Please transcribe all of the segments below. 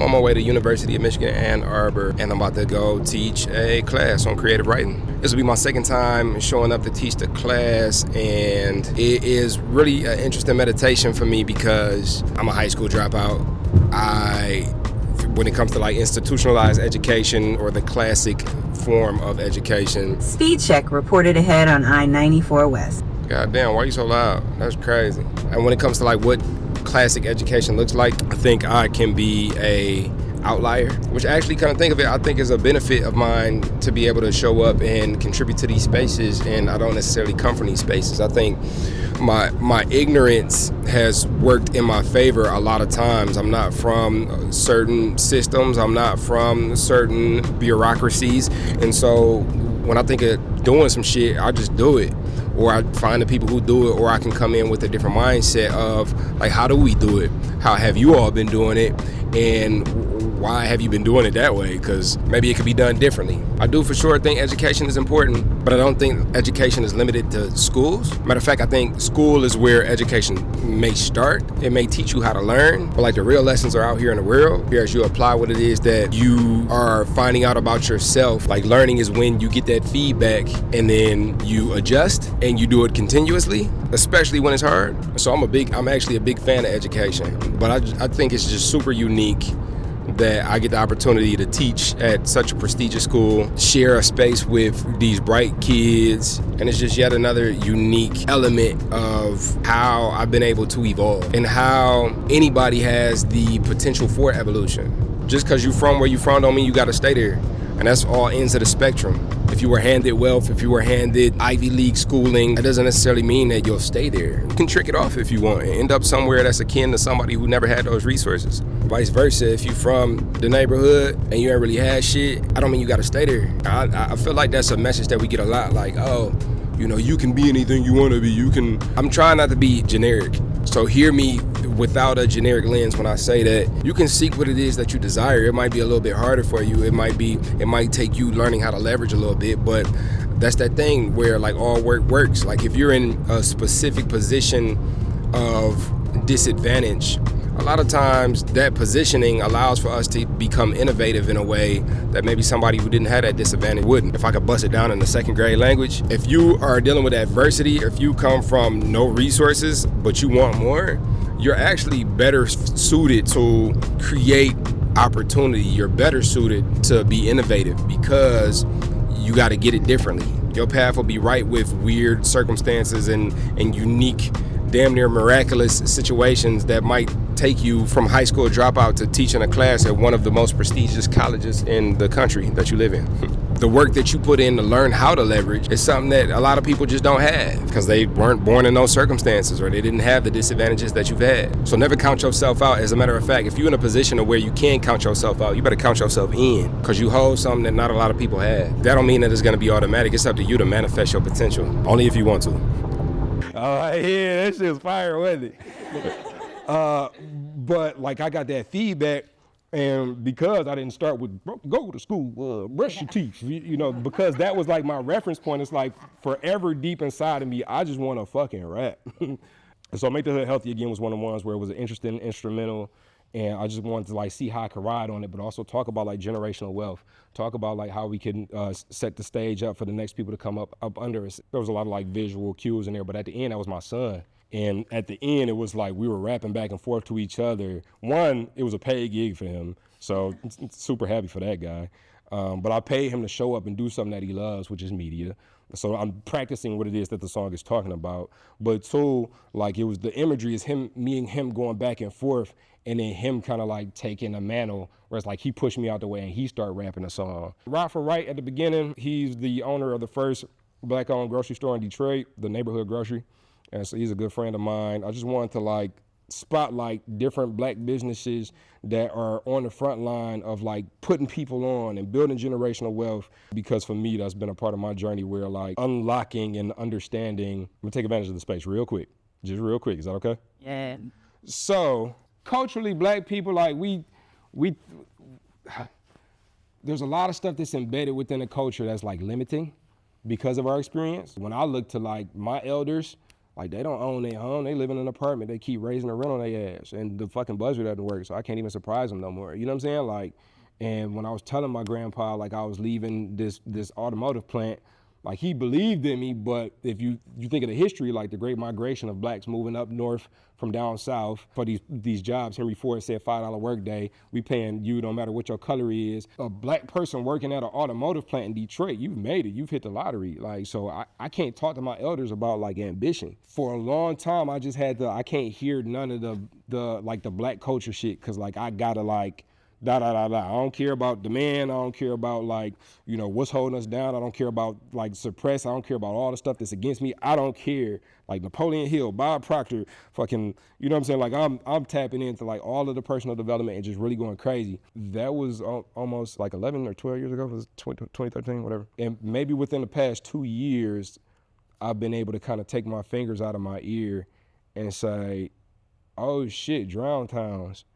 I'm on my way to University of Michigan, Ann Arbor, and I'm about to go teach a class on creative writing. This will be my second time showing up to teach the class, and it is really an interesting meditation for me because I'm a high school dropout. When it comes to like institutionalized education or the classic form of education. Speed check reported ahead on I-94 West. God damn, why are you so loud? That's crazy. And when it comes to like what classic education looks like, I think I can be a outlier, which actually kind of think of it, I think is a benefit of mine to be able to show up and contribute to these spaces, and I don't necessarily come from these spaces. I think my ignorance has worked in my favor a lot of times. I'm not from certain systems, I'm not from certain bureaucracies, and so when I think of doing some shit, I just do it. Or I find the people who do it, or I can come in with a different mindset of like, how do we do it? How have you all been doing it? And why have you been doing it that way? Because maybe it could be done differently. I do for sure think education is important, but I don't think education is limited to schools. Matter of fact, I think school is where education may start. It may teach you how to learn, but like the real lessons are out here in the world. Here as you apply what it is that you are finding out about yourself. Like learning is when you get that feedback and then you adjust and you do it continuously, especially when it's hard. So I'm actually a big fan of education, but I think it's just super unique that I get the opportunity to teach at such a prestigious school, share a space with these bright kids, and it's just yet another unique element of how I've been able to evolve and how anybody has the potential for evolution. Just because you're from where you're from don't mean you got to stay there, and that's all ends of the spectrum. If you were handed wealth, if you were handed Ivy League schooling, that doesn't necessarily mean that you'll stay there. You can trick it off if you want and end up somewhere that's akin to somebody who never had those resources. Vice versa, if you're from the neighborhood and you ain't really had shit, I don't mean you gotta stay there. I feel like that's a message that we get a lot, like, oh, you know, you can be anything you wanna be, I'm trying not to be generic. So hear me without a generic lens when I say that you can seek what it is that you desire. It might be a little bit harder for you. It might take you learning how to leverage a little bit, but that's that thing where like all work works. Like if you're in a specific position of disadvantage, a lot of times that positioning allows for us to become innovative in a way that maybe somebody who didn't have that disadvantage wouldn't. If I could bust it down in the second grade language, if you are dealing with adversity, if you come from no resources, but you want more, you're actually better suited to create opportunity. You're better suited to be innovative because you got to get it differently. Your path will be right with weird circumstances and unique, damn near miraculous situations that might take you from high school dropout to teaching a class at one of the most prestigious colleges in the country that you live in. The work that you put in to learn how to leverage is something that a lot of people just don't have because they weren't born in those circumstances or they didn't have the disadvantages that you've had. So never count yourself out. As a matter of fact, if you're in a position of where you can count yourself out, you better count yourself in because you hold something that not a lot of people have. That don't mean that it's going to be automatic. It's up to you to manifest your potential, only if you want to. Oh, yeah, that shit was fire, wasn't it? But like I got that feedback, and because I didn't start with go to school, brush your teeth, you know, because that was like my reference point. It's like forever deep inside of me, I just want to fucking rap. So Make the Hood Healthy Again was one of the ones where it was an interesting instrumental, and I just wanted to like see how I could ride on it, but also talk about like generational wealth, talk about like how we can set the stage up for the next people to come up under us. There was a lot of like visual cues in there, but at the end, that was my son. And at the end, it was like we were rapping back and forth to each other. One, it was a paid gig for him, so super happy for that guy. But I paid him to show up and do something that he loves, which is media. So I'm practicing what it is that the song is talking about. But two, like it was the imagery is me and him going back and forth, and then him kind of like taking a mantle, where it's like he pushed me out the way and he started rapping a song. Rod for Right at the beginning, he's the owner of the first black-owned grocery store in Detroit, the Neighborhood Grocery. And so he's a good friend of mine. I just wanted to like spotlight different black businesses that are on the front line of like putting people on and building generational wealth, because for me, that's been a part of my journey where like unlocking and understanding. I'm gonna take advantage of the space real quick. Just real quick, is that okay? Yeah. So culturally, black people, like we there's a lot of stuff that's embedded within the culture that's like limiting because of our experience. When I look to like my elders, Like, they don't own their home. They live in an apartment. They keep raising the rent on their ass. And the fucking budget doesn't work, so I can't even surprise them no more. You know what I'm saying? Like, and when I was telling my grandpa, like, I was leaving this automotive plant, like, he believed in me, but if you think of the history, like the great migration of blacks moving up north from down south for these jobs, Henry Ford said $5 work day, we paying you no matter what your color is. A black person working at an automotive plant in Detroit, you've made it, you've hit the lottery. Like, so I can't talk to my elders about like ambition. For a long time, I just had I can't hear none of the black culture shit, cause like I gotta like, I don't care about demand. I don't care about like, you know, what's holding us down. I don't care about like suppress. I don't care about all the stuff that's against me. I don't care. Like Napoleon Hill, Bob Proctor, fucking, you know what I'm saying? Like I'm tapping into like all of the personal development and just really going crazy. That was almost like 11 or 12 years ago. It was 2013, whatever. And maybe within the past 2 years, I've been able to kind of take my fingers out of my ear and say, oh shit, drown towns.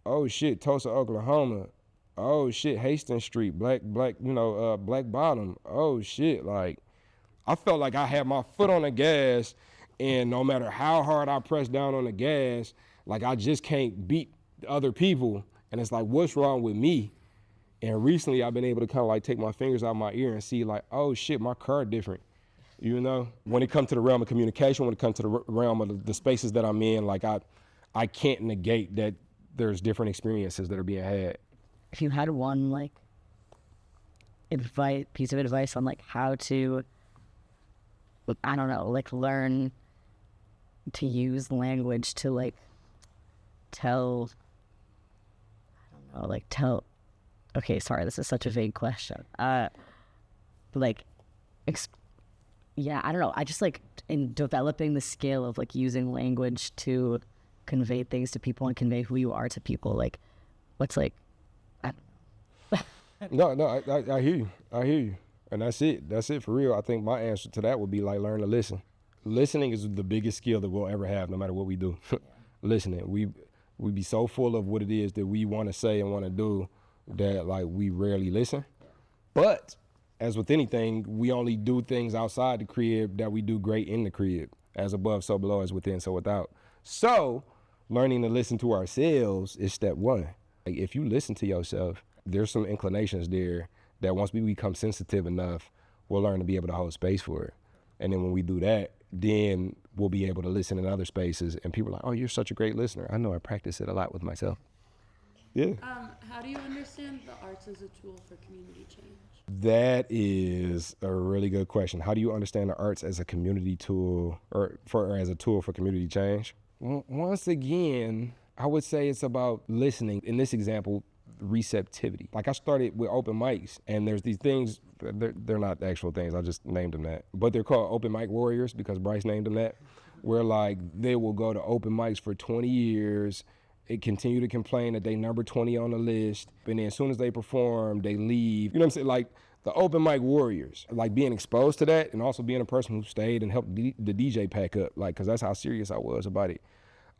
Oh shit, Tulsa, Oklahoma. Oh shit, Hastings Street, Black Bottom. Oh shit, like I felt like I had my foot on the gas, and no matter how hard I press down on the gas, like I just can't beat other people. And it's like, what's wrong with me? And recently I've been able to kind of like take my fingers out of my ear and see like, oh shit, my car different. You know, when it comes to the realm of communication, when it comes to the realm of the spaces that I'm in, like I can't negate that there's different experiences that are being had. If you had one like piece of advice on like how to, I don't know, like learn to use language to like tell, okay, sorry, this is such a vague question. Yeah, I don't know. I just like in developing the skill of like using language to convey things to people and convey who you are to people. Like, what's like, I don't know. No, I hear you. And that's it for real. I think my answer to that would be like learn to listen. Listening is the biggest skill that we'll ever have, no matter what we do. Listening. We be so full of what it is that we want to say and want to do that like we rarely listen. But as with anything, we only do things outside the crib that we do great in the crib. As above, so below, as within, so without. So learning to listen to ourselves is step one. Like if you listen to yourself, there's some inclinations there that once we become sensitive enough, we'll learn to be able to hold space for it. And then when we do that, then we'll be able to listen in other spaces and people are like, oh, you're such a great listener. I know I practice it a lot with myself. Yeah. How do you understand the arts as a tool for community change? That is a really good question. How do you understand the arts as a community tool or as a tool for community change? Once again, I would say it's about listening. In this example, receptivity. Like I started with open mics, and there's these things, they're not actual things, I just named them that, but they're called open mic warriors because Bryce named them that, where like they will go to open mics for 20 years, it continue to complain that they number 20 on the list, and then as soon as they perform, they leave. You know what I'm saying? Like the open mic warriors, like being exposed to that and also being a person who stayed and helped the DJ pack up, like, cause that's how serious I was about it,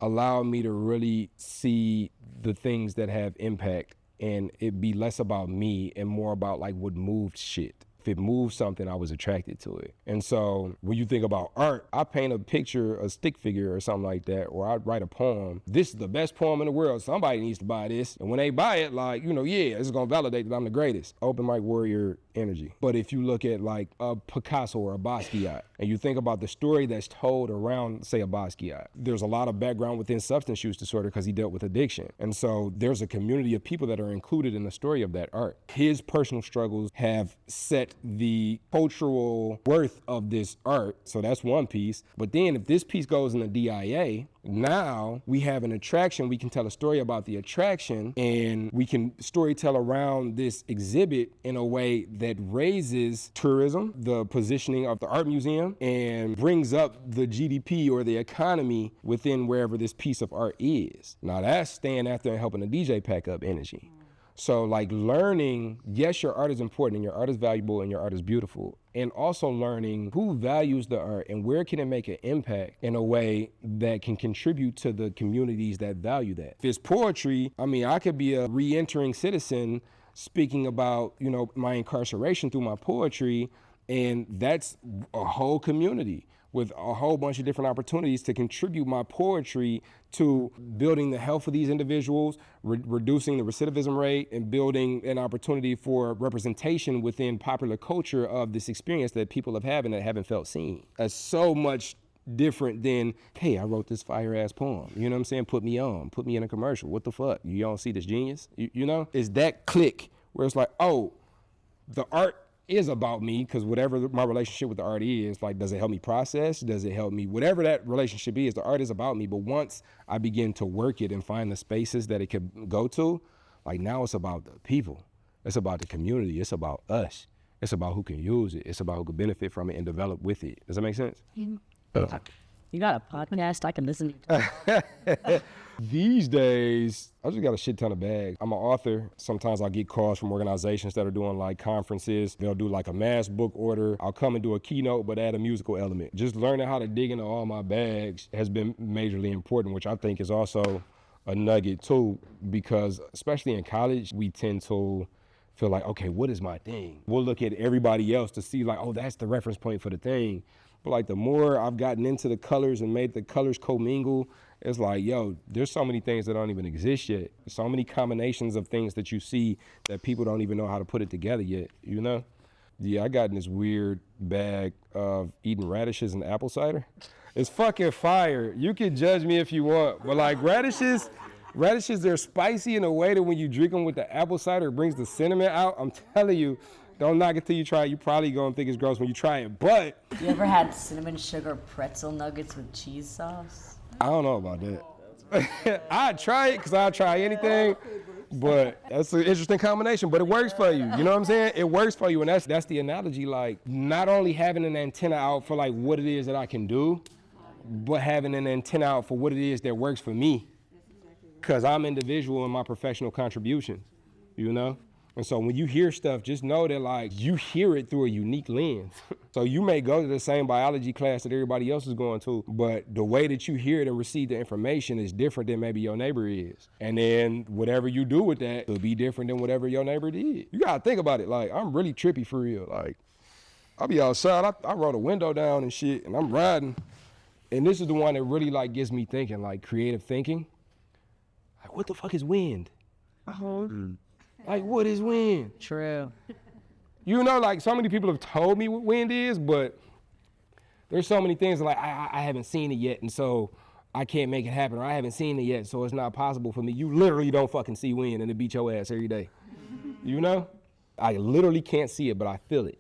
allowed me to really see the things that have impact and it be less about me and more about like what moved shit. If it moved something, I was attracted to it. And so when you think about art, I paint a picture, a stick figure or something like that, or I write a poem. This is the best poem in the world. Somebody needs to buy this. And when they buy it, like, you know, yeah, this is gonna validate that I'm the greatest. Open mic warrior energy. But if you look at like a Picasso or a Basquiat, and you think about the story that's told around, say, a Basquiat, there's a lot of background within substance use disorder because he dealt with addiction. And so there's a community of people that are included in the story of that art. His personal struggles have set the cultural worth of this art. So that's one piece. But then if this piece goes in the DIA, now we have an attraction. We can tell a story about the attraction and we can storytell around this exhibit in a way that raises tourism, the positioning of the art museum, and brings up the GDP or the economy within wherever this piece of art is. Now that's staying after and helping the DJ pack up energy. So like learning, yes, your art is important and your art is valuable and your art is beautiful. And also learning who values the art and where can it make an impact in a way that can contribute to the communities that value that. If it's poetry, I mean, I could be a re-entering citizen speaking about, you know, my incarceration through my poetry, and that's a whole community. with a whole bunch of different opportunities to contribute my poetry to building the health of these individuals, reducing the recidivism rate, and building an opportunity for representation within popular culture of this experience that people have had and that haven't felt seen. That's so much different than, hey, I wrote this fire ass poem. You know what I'm saying? Put me in a commercial. What the fuck? You don't see this genius? You know? It's that click where it's like, oh, the art is about me, because whatever my relationship with the art is, like, does it help me process? Does it help me? Whatever that relationship is, the art is about me. But once I begin to work it and find the spaces that it could go to, like, now it's about the people. It's about the community. It's about us. It's about who can use it. It's about who can benefit from it and develop with it. Does that make sense? You got a podcast I can listen to. These days, I just got a shit ton of bags. I'm an author. Sometimes I'll get calls from organizations that are doing like conferences. They'll do like a mass book order. I'll come and do a keynote, but add a musical element. Just learning how to dig into all my bags has been majorly important, which I think is also a nugget too, because especially in college, we tend to feel like, okay, what is my thing? We'll look at everybody else to see like, oh, that's the reference point for the thing. But like the more I've gotten into the colors and made the colors commingle, it's like, yo, there's so many things that don't even exist yet. So many combinations of things that you see that people don't even know how to put it together yet, you know? Yeah, I got in this weird bag of eating radishes and apple cider. It's fucking fire. You can judge me if you want, but like radishes, they're spicy in a way that when you drink them with the apple cider, it brings the cinnamon out. I'm telling you, don't knock it till you try it. You probably gonna think it's gross when you try it, but. You ever had cinnamon sugar pretzel nuggets with cheese sauce? I don't know about that. I'd try it because I'd try anything, but that's an interesting combination, but it works for you. You know what I'm saying? It works for you, and that's the analogy, like not only having an antenna out for like what it is that I can do, but having an antenna out for what it is that works for me, because I'm individual in my professional contributions, you know? And so when you hear stuff, just know that like you hear it through a unique lens. So you may go to the same biology class that everybody else is going to, but the way that you hear it and receive the information is different than maybe your neighbor is. And then whatever you do with that will be different than whatever your neighbor did. You gotta think about it. Like, I'm really trippy for real. Like, I'll be outside, I roll the window down and shit, and I'm riding. And this is the one that really like gets me thinking, like creative thinking. Like, what the fuck is wind? Like, what is wind? True. You know, like, so many people have told me what wind is, but there's so many things like, I haven't seen it yet, and so I can't make it happen, or I haven't seen it yet, so it's not possible for me. You literally don't fucking see wind, and it beat your ass every day. You know? I literally can't see it, but I feel it.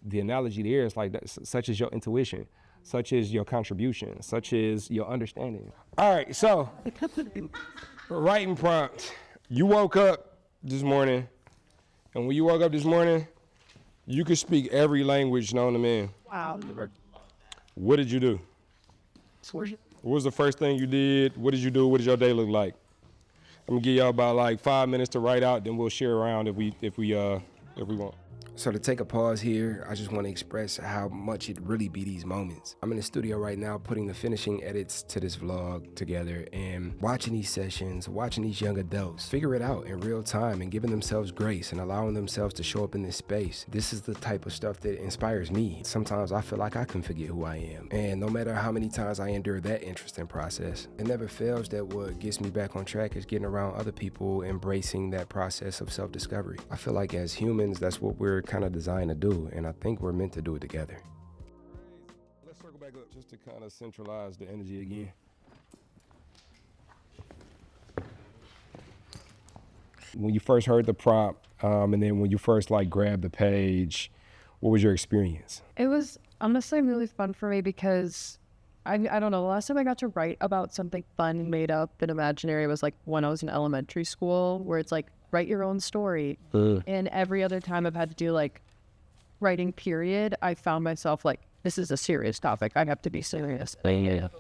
The analogy there is like, that, such as your intuition, such as your contribution, such as your understanding. All right, so, writing prompt. You woke up this morning, and when you woke up this morning, you could speak every language known to man. Wow. What did you do? What was the first thing you did? What did you do? What did your day look like? I'm gonna give y'all about like 5 minutes to write out, then we'll share around if we want. So to take a pause here, I just want to express how much it really be these moments. I'm in the studio right now putting the finishing edits to this vlog together and watching these sessions, watching these young adults figure it out in real time and giving themselves grace and allowing themselves to show up in this space. This is the type of stuff that inspires me. Sometimes I feel like I can forget who I am. And no matter how many times I endure that interesting process, it never fails that what gets me back on track is getting around other people embracing that process of self-discovery. I feel like as humans, that's what we're kind of designed to do, and I think we're meant to do it together. Let's circle back up just to kind of centralize the energy again. When you first heard the prompt, and then when you first like grabbed the page, what was your experience? It was honestly really fun for me because I don't know, the last time I got to write about something fun, made up, and imaginary was like when I was in elementary school, where it's like, write your own story. And every other time I've had to do like writing period, I found myself like, this is a serious topic. I have to be serious.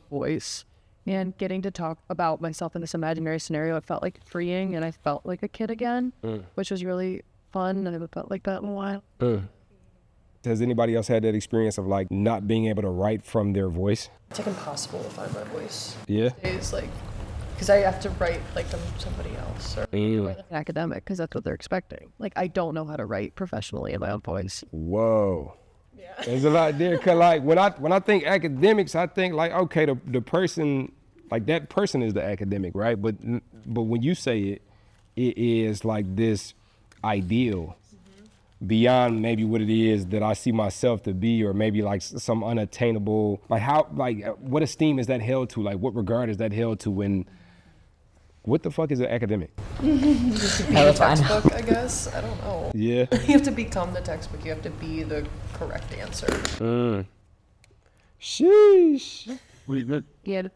Voice. And getting to talk about myself in this imaginary scenario, it felt like freeing, and I felt like a kid again, which was really fun, and I haven't felt like that in a while. Has anybody else had that experience of like not being able to write from their voice? It's like impossible to find my voice. Yeah. It's like, because I have to write like I'm somebody else. Or Like an academic, because that's what they're expecting. Like, I don't know how to write professionally in my own voice. Whoa. There's a lot there. Cause like when I think academics, I think like, okay, the person, like that person is the academic, right? But when you say it, it is like this ideal beyond maybe what it is that I see myself to be, or maybe like some unattainable, like how, like what esteem is that held to? Like what regard is that held to when, what the fuck is an academic? The textbook, I guess. I don't know. Yeah. You have to become the textbook. You have to be the correct answer. Sheesh. Yeah.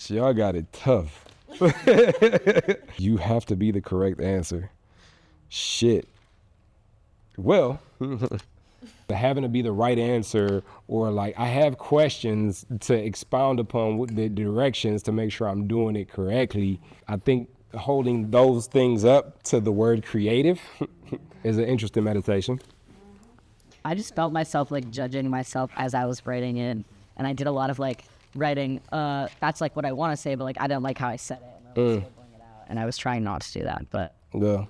Y'all got it tough. You have to be the correct answer. Shit. Well, having to be the right answer, or like I have questions to expound upon what the directions to make sure I'm doing it correctly. I think holding those things up to the word creative is an interesting meditation. I just felt myself like judging myself as I was writing it, and I did a lot of like writing. That's like what I want to say, but like I didn't like how I said it, and I was scribbling it out, and I was trying not to do that. But Yeah.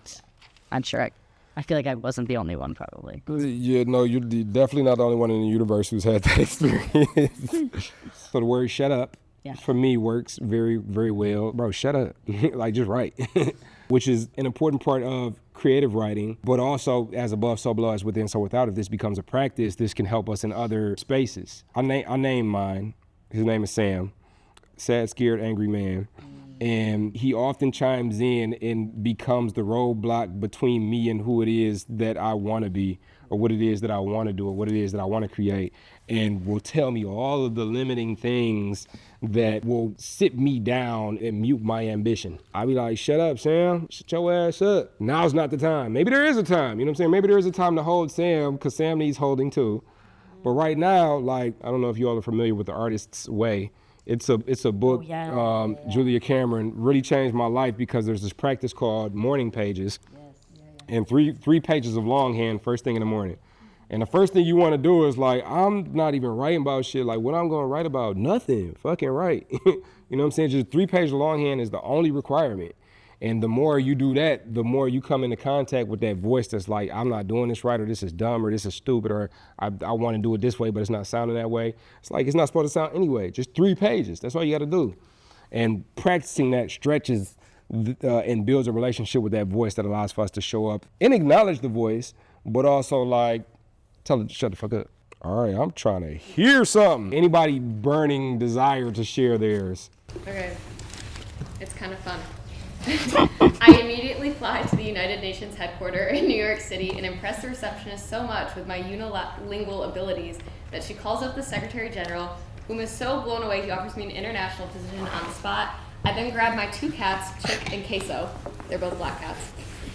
I'm sure I feel like I wasn't the only one, probably. Yeah, no, you're definitely not the only one in the universe who's had that experience. So the word "shut up" for me works very, very well. Bro, shut up. Like, just write. Which is an important part of creative writing, but also as above, so below, as within, so without. If this becomes a practice, this can help us in other spaces. I name mine. His name is Sam. Sad, scared, angry man. And he often chimes in and becomes the roadblock between me and who it is that I want to be, or what it is that I want to do, or what it is that I want to create, and will tell me all of the limiting things that will sit me down and mute my ambition. I'll be like, shut up, Sam, shut your ass up. Now's not the time. Maybe there is a time, you know what I'm saying? Maybe there is a time to hold Sam, because Sam needs holding too. But right now, like, I don't know if you all are familiar with The Artist's Way. It's a book, Julia Cameron, really changed my life, because there's this practice called morning pages, and three pages of longhand first thing in the morning. And the first thing you want to do is like, I'm not even writing about shit. Like, what I'm going to write about? Nothing. Fucking write. You know what I'm saying? Just 3 pages of longhand is the only requirement. And the more you do that, the more you come into contact with that voice that's like, I'm not doing this right, or this is dumb, or this is stupid, or I want to do it this way, but it's not sounding that way. It's like, it's not supposed to sound anyway. Just 3 pages. That's all you got to do. And practicing that stretches and builds a relationship with that voice that allows for us to show up and acknowledge the voice, but also like, tell it to shut the fuck up. All right, I'm trying to hear something. Anybody burning desire to share theirs? Okay, it's kind of fun. I immediately fly to the United Nations headquarters in New York City and impress the receptionist so much with my unilingual abilities that she calls up the Secretary General, whom is so blown away he offers me an international position on the spot. I then grab my 2 cats, Chick and Queso, they're both black cats,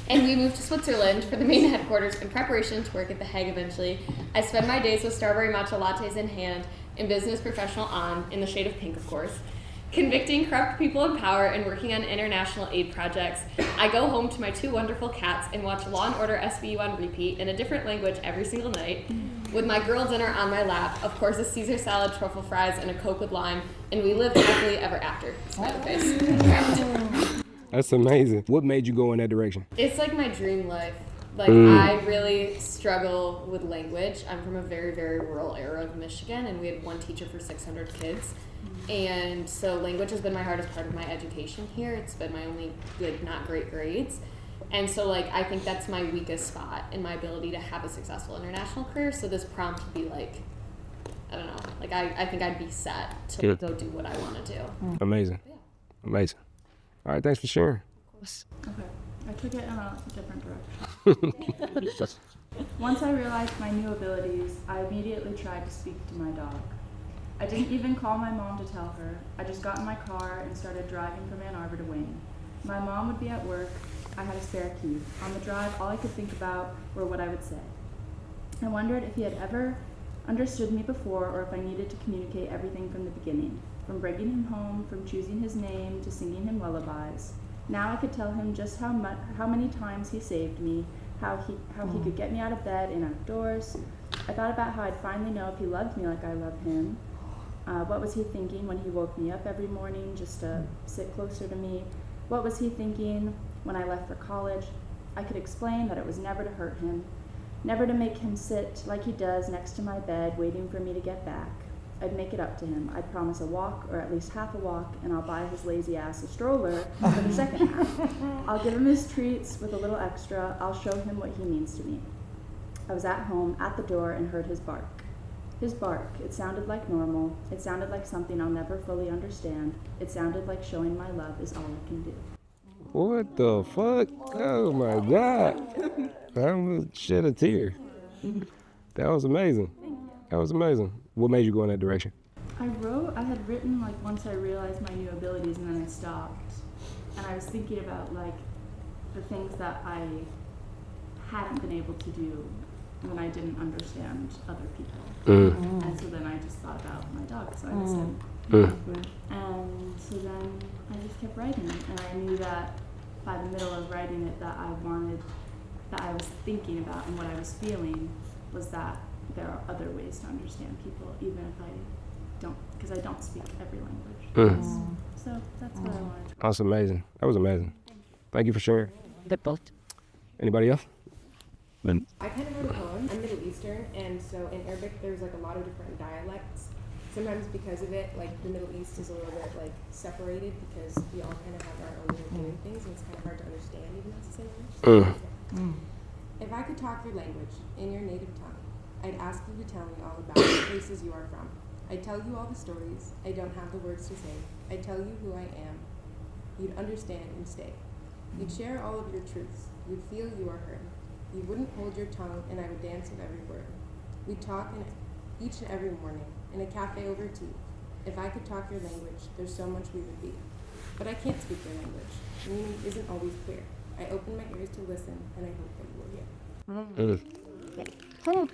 and we move to Switzerland for the main headquarters in preparation to work at The Hague eventually. I spend my days with strawberry matcha lattes in hand, in business professional on, in the shade of pink of course, convicting corrupt people in power and working on international aid projects. I go home to my 2 wonderful cats and watch Law & Order SVU on repeat in a different language every single night, with my girl dinner on my lap, of course a Caesar salad, truffle fries, and a Coke with lime, and we live happily ever after. Smiley face. That's amazing. What made you go in that direction? It's like my dream life. Like, I really struggle with language. I'm from a very, very rural area of Michigan, and we had 1 teacher for 600 kids. And so language has been my hardest part of my education here. It's been my only, like, not great grades. And so, like, I think that's my weakest spot in my ability to have a successful international career. So this prompt would be like, I don't know, like, I think I'd be set to go do what I want to do. Amazing. Yeah. Amazing. All right, thanks for sharing. Okay, I took it in a different direction. Once I realized my new abilities, I immediately tried to speak to my dog. I didn't even call my mom to tell her. I just got in my car and started driving from Ann Arbor to Wayne. My mom would be at work. I had a spare key. On the drive, all I could think about were what I would say. I wondered if he had ever understood me before, or if I needed to communicate everything from the beginning, from bringing him home, from choosing his name, to singing him lullabies. Now I could tell him just how many times he saved me, how he could get me out of bed and outdoors. I thought about how I'd finally know if he loved me like I love him. What was he thinking when he woke me up every morning just to sit closer to me? What was he thinking when I left for college? I could explain that it was never to hurt him. Never to make him sit like he does next to my bed waiting for me to get back. I'd make it up to him. I'd promise a walk, or at least half a walk, and I'll buy his lazy ass a stroller for the second half. I'll give him his treats with a little extra. I'll show him what he means to me. I was at home, at the door, and heard his bark. His bark, it sounded like normal. It sounded like something I'll never fully understand. It sounded like showing my love is all I can do. What the fuck? Oh my God. I almost shed a tear. That was amazing. That was amazing. What made you go in that direction? I had written like once I realized my new abilities, and then I stopped. And I was thinking about like the things that I hadn't been able to do when I didn't understand other people. And so then I just thought about my dog, so I miss him. And so then I just kept writing, and I knew that by the middle of writing it that I was thinking about and what I was feeling was that there are other ways to understand people, even if I don't, because I don't speak every language. So that's what I wanted to. That's amazing. That was amazing. Thank you for sharing. Anybody else? I kind of wrote a poem. I'm Middle Eastern, and so in Arabic there's like a lot of different dialects. Sometimes because of it, like the Middle East is a little bit like separated because we all kind of have our own way of doing things, and it's kind of hard to understand even though it's the same language. If I could talk your language in your native tongue, I'd ask you to tell me all about the places you are from. I'd tell you all the stories. I don't have the words to say. I'd tell you who I am. You'd understand and stay. You'd share all of your truths. You'd feel you are heard. You wouldn't hold your tongue, and I would dance with every word. We'd talk each and every morning in a cafe over tea. If I could talk your language, there's so much we would be. But I can't speak your language. Meaning isn't always clear. I open my ears to listen, and I hope that you will hear.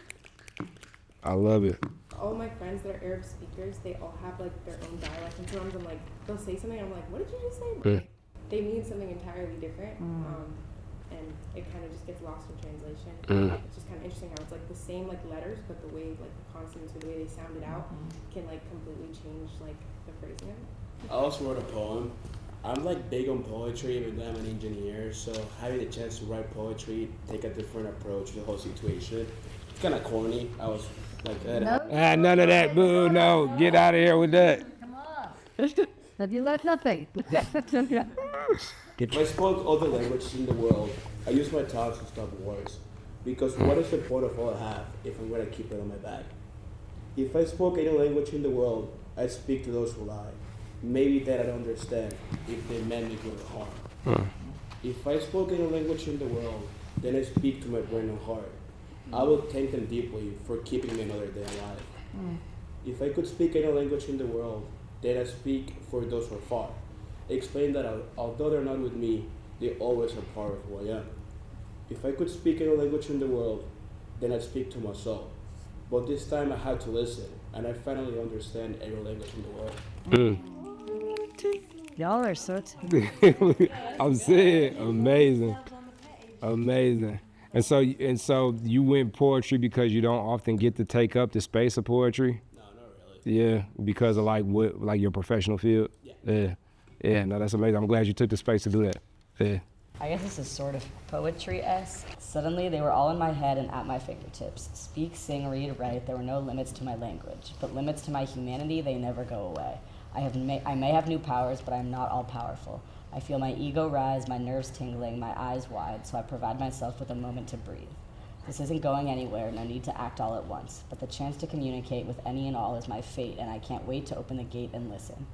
I love it. All my friends that are Arab speakers, they all have like their own dialect, and sometimes I'm like, they'll say something, I'm like, what did you just say? But, like, they mean something entirely different, and it kind of just gets lost in translation. It's just kind of interesting how it's like the same like letters, but the way like the consonants or the way they sound it out can like completely change like the phrasing of it. I also wrote a poem. I'm like big on poetry, even though I'm an engineer, so having the chance to write poetry, take a different approach to the whole situation. It's kind of corny. I was like, None of that, boo, no. Get out of here with that. Come on. Have you learned nothing? If I spoke other languages in the world, I use my tongue to stop wars. Because what is the point of all I have if I'm going to keep it on my back? If I spoke any language in the world, I'd speak to those who lie. Maybe that I'd understand if they meant me good or harm. If I spoke any language in the world, then I speak to my brain and heart. I will thank them deeply for keeping me another day alive. If I could speak any language in the world, then I speak for those who are far. Explain that although they're not with me, they always are part of who I am. If I could speak any language in the world, then I'd speak to my soul. But this time I had to listen, and I finally understand every language in the world. Y'all are so I'm saying, amazing. Amazing. And so you went poetry because you don't often get to take up the space of poetry? No, not really. Yeah, because of like your professional field? Yeah, no, that's amazing. I'm glad you took the space to do that. Yeah. I guess this is sort of poetry-esque. Suddenly, they were all in my head and at my fingertips. Speak, sing, read, write. There were no limits to my language, but limits to my humanity, they never go away. I may have new powers, but I'm not all powerful. I feel my ego rise, my nerves tingling, my eyes wide, so I provide myself with a moment to breathe. This isn't going anywhere, no need to act all at once, but the chance to communicate with any and all is my fate, and I can't wait to open the gate and listen.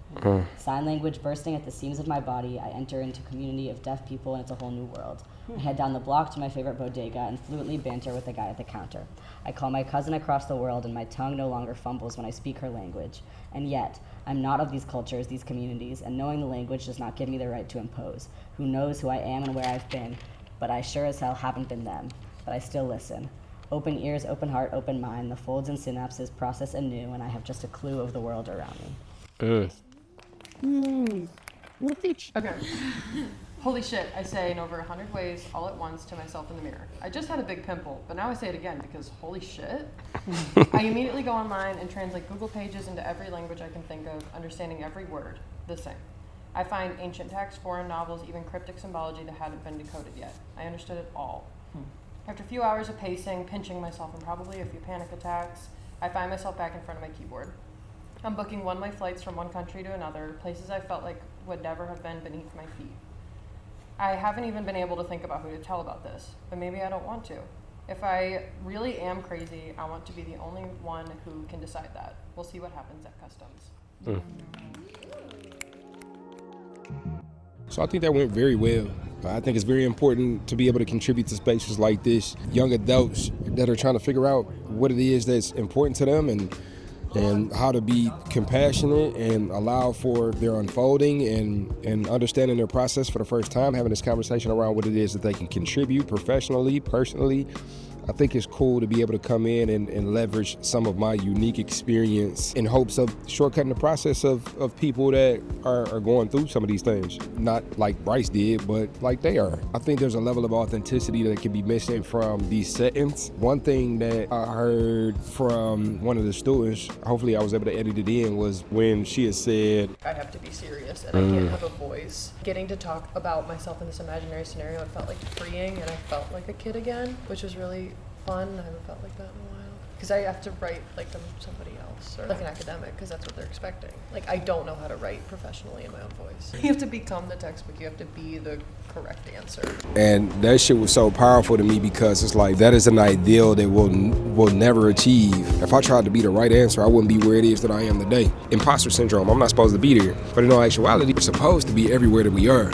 Sign language bursting at the seams of my body, I enter into a community of deaf people, and it's a whole new world. I head down the block to my favorite bodega and fluently banter with the guy at the counter. I call my cousin across the world, and my tongue no longer fumbles when I speak her language. And yet, I'm not of these cultures, these communities, and knowing the language does not give me the right to impose. Who knows who I am and where I've been, but I sure as hell haven't been them. But I still listen. Open ears, open heart, open mind. The folds and synapses process anew, and I have just a clue of the world around me. Okay. Holy shit, I say in over 100 ways all at once to myself in the mirror. I just had a big pimple, but now I say it again because holy shit. I immediately go online and translate Google pages into every language I can think of, understanding every word the same. I find ancient texts, foreign novels, even cryptic symbology that hadn't been decoded yet. I understood it all. After a few hours of pacing, pinching myself, and probably a few panic attacks, I find myself back in front of my keyboard. I'm booking one-way flights from one country to another, places I felt like would never have been beneath my feet. I haven't even been able to think about who to tell about this, but maybe I don't want to. If I really am crazy, I want to be the only one who can decide that. We'll see what happens at customs. So I think that went very well. I think it's very important to be able to contribute to spaces like this. Young adults that are trying to figure out what it is that's important to them and how to be compassionate and allow for their unfolding and understanding their process for the first time, having this conversation around what it is that they can contribute professionally, personally. I think it's cool to be able to come in and leverage some of my unique experience in hopes of shortcutting the process of people that are going through some of these things. Not like Bryce did, but like they are. I think there's a level of authenticity that can be missing from these settings. One thing that I heard from one of the students, hopefully I was able to edit it in, was when she had said, I have to be serious and I can't have a voice. Getting to talk about myself in this imaginary scenario, it felt like freeing and I felt like a kid again, which was really fun. I haven't felt like that in a while. Because I have to write like somebody else or like an academic because that's what they're expecting. Like I don't know how to write professionally in my own voice. You have to become the textbook. You have to be the correct answer. and that shit was so powerful to me because it's like that is an ideal that we'll never achieve. If I tried to be the right answer, I wouldn't be where it is that I am today. Imposter syndrome, I'm not supposed to be there. But in all actuality, we're supposed to be everywhere that we are.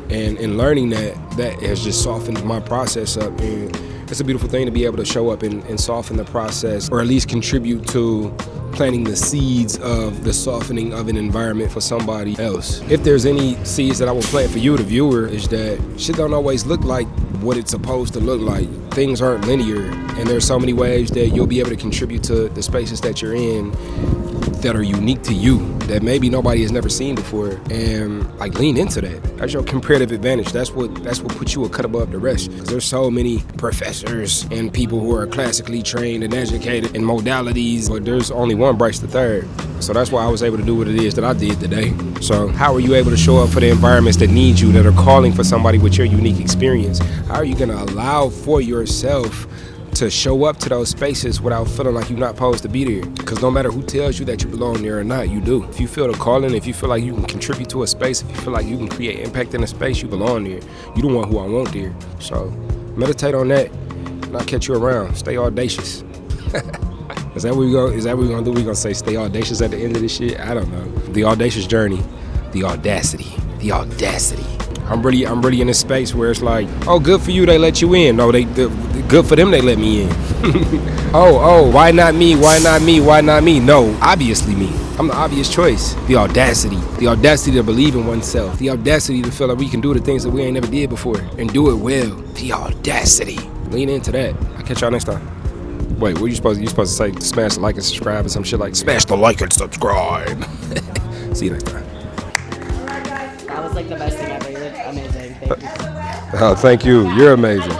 And in learning that has just softened my process up, and it's a beautiful thing to be able to show up and soften the process, or at least contribute to planting the seeds of the softening of an environment for somebody else. If there's any seeds that I will plant for you, the viewer, is that shit don't always look like what it's supposed to look like. Things aren't linear, and there's so many ways that you'll be able to contribute to the spaces that you're in that are unique to you, that maybe nobody has never seen before, and like lean into that. That's your comparative advantage. That's what puts you a cut above the rest. Because there's so many professors and people who are classically trained and educated in modalities, but there's only one Bryce the Third. So that's why I was able to do what it is that I did today. So how are you able to show up for the environments that need you, that are calling for somebody with your unique experience? How are you gonna allow for yourself to show up to those spaces without feeling like you're not supposed to be there? Because no matter who tells you that you belong there or not, you do. If you feel the calling, if you feel like you can contribute to a space, if you feel like you can create impact in a space, you belong there. You the one who I want there. So meditate on that, and I'll catch you around. Stay audacious. Is that what we're gonna do? We're gonna say stay audacious at the end of this shit? I don't know. The audacious journey, the audacity. I'm really in a space where it's like, oh, good for you, they let you in. No, they good for them, they let me in. oh, why not me? No, obviously me. I'm the obvious choice. The audacity to believe in oneself. The audacity to feel like we can do the things that we ain't never did before and do it well. The audacity. Lean into that. I'll catch y'all next time. Wait, what are you supposed to say? Smash the like and subscribe or some shit like smash the like and subscribe. See you next time. That was like the best thing ever. You look amazing. Thank you. Oh, thank you. You're amazing.